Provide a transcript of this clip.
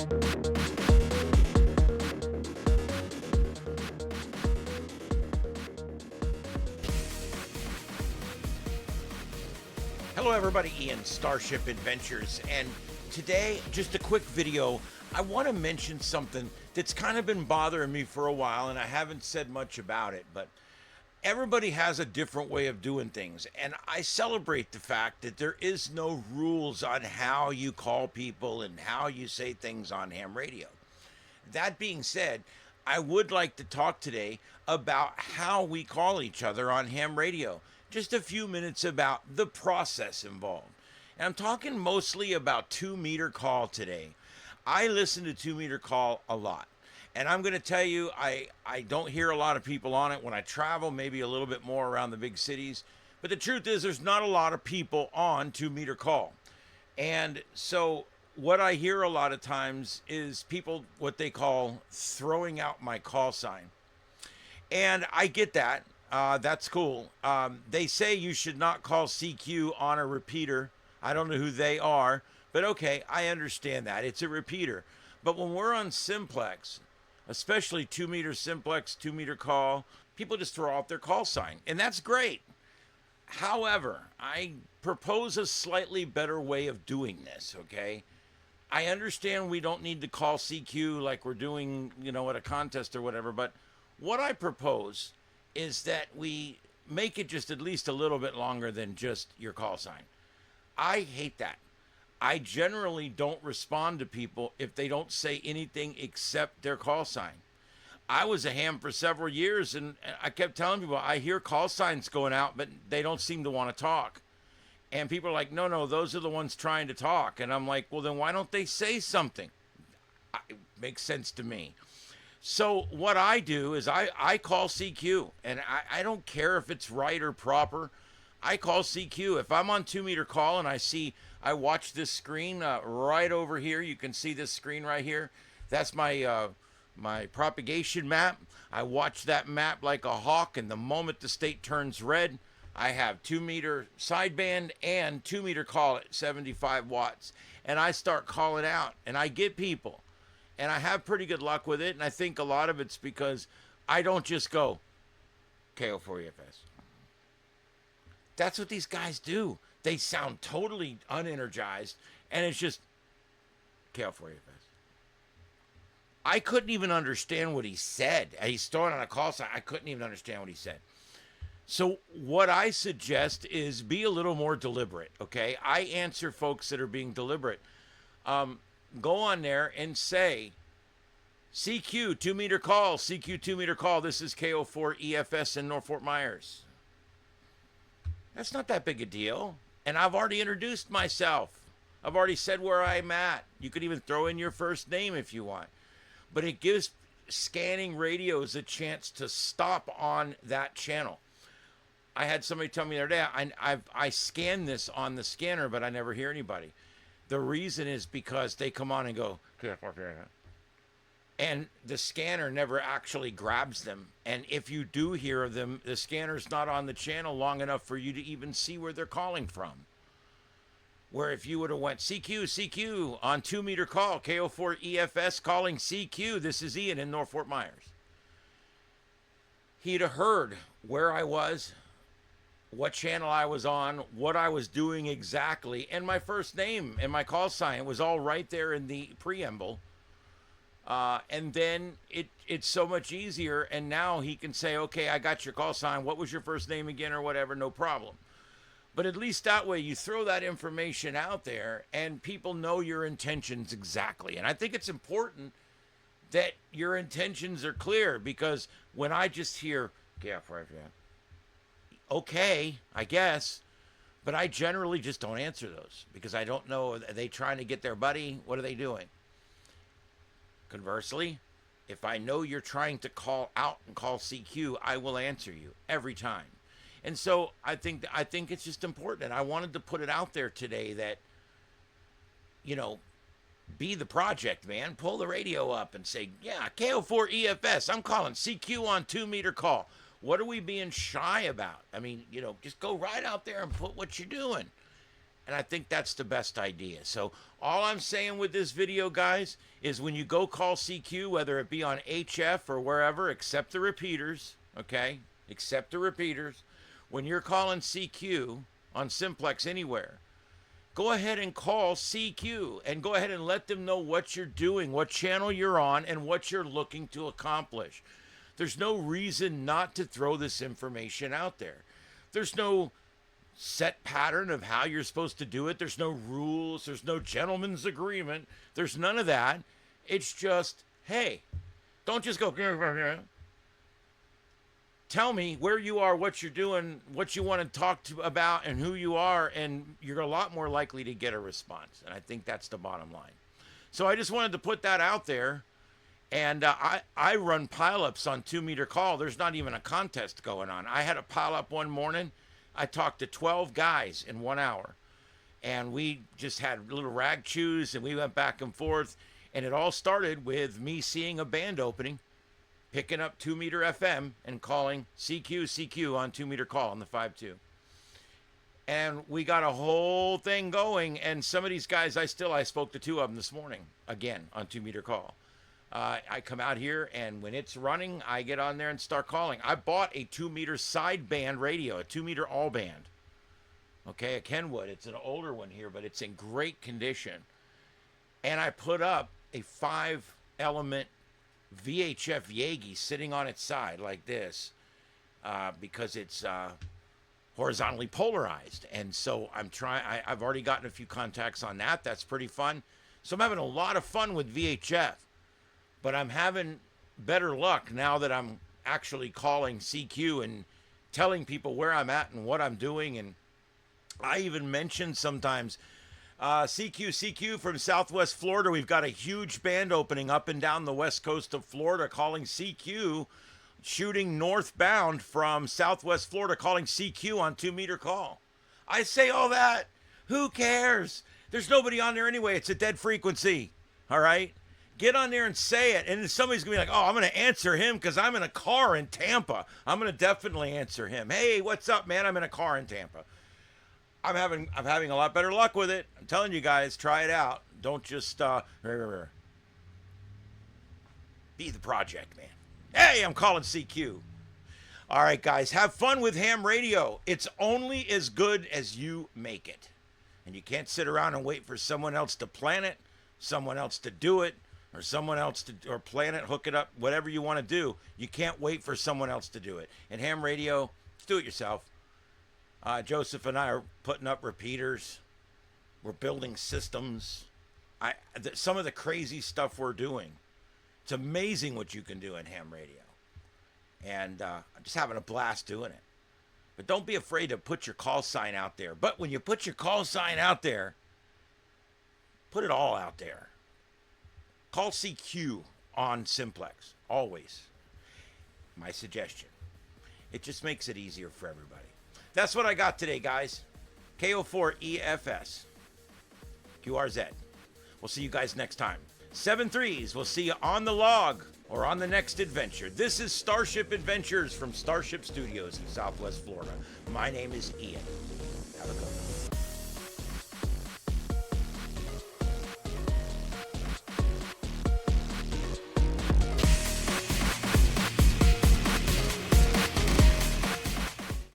Hello everybody, Ian, Starship Adventures, and today, just a quick video. I want to mention something that's kind of been bothering me for a while, and I haven't said much about it, but everybody has a different way of doing things, and I celebrate the fact that there is no rules on how you call people and how you say things on ham radio. That being said, I would like to talk today about how we call each other on ham radio. Just a few minutes about the process involved. And I'm talking mostly about 2-meter call today. I listen to 2-meter call a lot. And I'm going to tell you, I don't hear a lot of people on it when I travel, maybe a little bit more around the big cities. But the truth is, there's not a lot of people on 2-meter call. And so what I hear a lot of times is people, what they call throwing out my call sign. And I get that. That's cool. They say you should not call CQ on a repeater. I don't know who they are, but okay, I understand that. It's a repeater. But when we're on simplex, especially 2-meter simplex, 2-meter call, people just throw out their call sign, and that's great. However, I propose a slightly better way of doing this, okay? I understand we don't need to call CQ like we're doing, at a contest or whatever, but what I propose is that we make it just at least a little bit longer than just your call sign. I hate that. I generally don't respond to people if they don't say anything except their call sign. I was a ham for several years, and I kept telling people, I hear call signs going out, but they don't seem to want to talk. And people are like, no, those are the ones trying to talk. And I'm like, well, then why don't they say something? It makes sense to me. So what I do is I call CQ, and I don't care if it's right or proper. I call CQ. If I'm on 2-meter call and I watch this screen right over here. You can see this screen right here. That's my my propagation map. I watch that map like a hawk, and the moment the state turns red, I have 2-meter sideband and 2-meter call at 75 watts. And I start calling out, and I get people. And I have pretty good luck with it, and I think a lot of it's because I don't just go, KO4EFS. That's what these guys do. They sound totally unenergized, and it's just KO4EFS. I couldn't even understand what he said. He's throwing on a call sign. I couldn't even understand what he said. So what I suggest is be a little more deliberate, okay? I answer folks that are being deliberate. Go on there and say, CQ 2-meter call, CQ 2-meter call. This is KO4EFS in North Fort Myers. That's not that big a deal. And I've already introduced myself. I've already said where I'm at. You could even throw in your first name if you want. But it gives scanning radios a chance to stop on that channel. I had somebody tell me the other day, I scan this on the scanner, but I never hear anybody. The reason is because they come on and go, and the scanner never actually grabs them. And if you do hear them, the scanner's not on the channel long enough for you to even see where they're calling from. Where if you would have went CQ on 2-meter call, KO4EFS calling CQ, this is Ian in North Fort Myers. He'd have heard where I was, what channel I was on, what I was doing exactly, and my first name and my call sign was all right there in the preamble. And then it's so much easier, and now he can say, okay, I got your call sign. What was your first name again or whatever? No problem. But at least that way you throw that information out there, and people know your intentions exactly. And I think it's important that your intentions are clear, because when I just hear, okay, I guess, but I generally just don't answer those because I don't know, are they trying to get their buddy? What are they doing? Conversely, if I know you're trying to call out and call CQ, I will answer you every time. And so I think it's just important. And I wanted to put it out there today that, be the project, man. Pull the radio up and say, yeah, KO4EFS, I'm calling CQ on 2-meter call. What are we being shy about? I mean, just go right out there and put what you're doing. And I think that's the best idea. So all I'm saying with this video, guys, is when you go call CQ, whether it be on HF or wherever, accept the repeaters, okay? Accept the repeaters. When you're calling CQ on simplex anywhere, go ahead and call CQ and go ahead and let them know what you're doing, what channel you're on, and what you're looking to accomplish. There's no reason not to throw this information out there. There's no set pattern of how you're supposed to do it. There's no rules. There's no gentleman's agreement. There's none of that. It's just, hey, don't just go, tell me where you are, what you're doing, what you want to talk to about, and who you are, and you're a lot more likely to get a response. And I think that's the bottom line. So I just wanted to put that out there. And I run pileups on 2-meter call. There's not even a contest going on. I had a pileup one morning. I talked to 12 guys in 1 hour. And we just had little rag chews, and we went back and forth. And it all started with me seeing a band opening, picking up 2-meter FM, and calling CQ on 2-meter call on the 5.2. And we got a whole thing going. And some of these guys, I spoke to 2 of them this morning, again, on 2-meter call. I come out here, and when it's running, I get on there and start calling. I bought a 2-meter sideband radio, a 2-meter all band. Okay, a Kenwood. It's an older one here, but it's in great condition. And I put up a 5-element VHF Yagi sitting on its side like this because it's horizontally polarized. And so I've already gotten a few contacts on that. That's pretty fun. So I'm having a lot of fun with VHF. But I'm having better luck now that I'm actually calling CQ and telling people where I'm at and what I'm doing. And I even mention sometimes, CQ from Southwest Florida. We've got a huge band opening up and down the west coast of Florida, calling CQ, shooting northbound from Southwest Florida, calling CQ on 2-meter call. I say all that. Who cares? There's nobody on there anyway. It's a dead frequency. All right? Get on there and say it, and then somebody's going to be like, oh, I'm going to answer him because I'm in a car in Tampa. I'm going to definitely answer him. Hey, what's up, man? I'm in a car in Tampa. I'm having a lot better luck with it. I'm telling you guys, try it out. Don't just be the project, man. Hey, I'm calling CQ. All right, guys, have fun with ham radio. It's only as good as you make it. And you can't sit around and wait for someone else to plan it, someone else to do it, or someone else to, or plan it, hook it up, whatever you want to do. You can't wait for someone else to do it. And ham radio, just do it yourself. Joseph and I are putting up repeaters. We're building systems. Some of the crazy stuff we're doing. It's amazing what you can do in ham radio. And I'm just having a blast doing it. But don't be afraid to put your call sign out there. But when you put your call sign out there, put it all out there. Call CQ on simplex, always. My suggestion. It just makes it easier for everybody. That's what I got today, guys. KO4EFS. QRZ. We'll see you guys next time. 7-3s. We'll see you on the log or on the next adventure. This is Starship Adventures from Starship Studios in Southwest Florida. My name is Ian.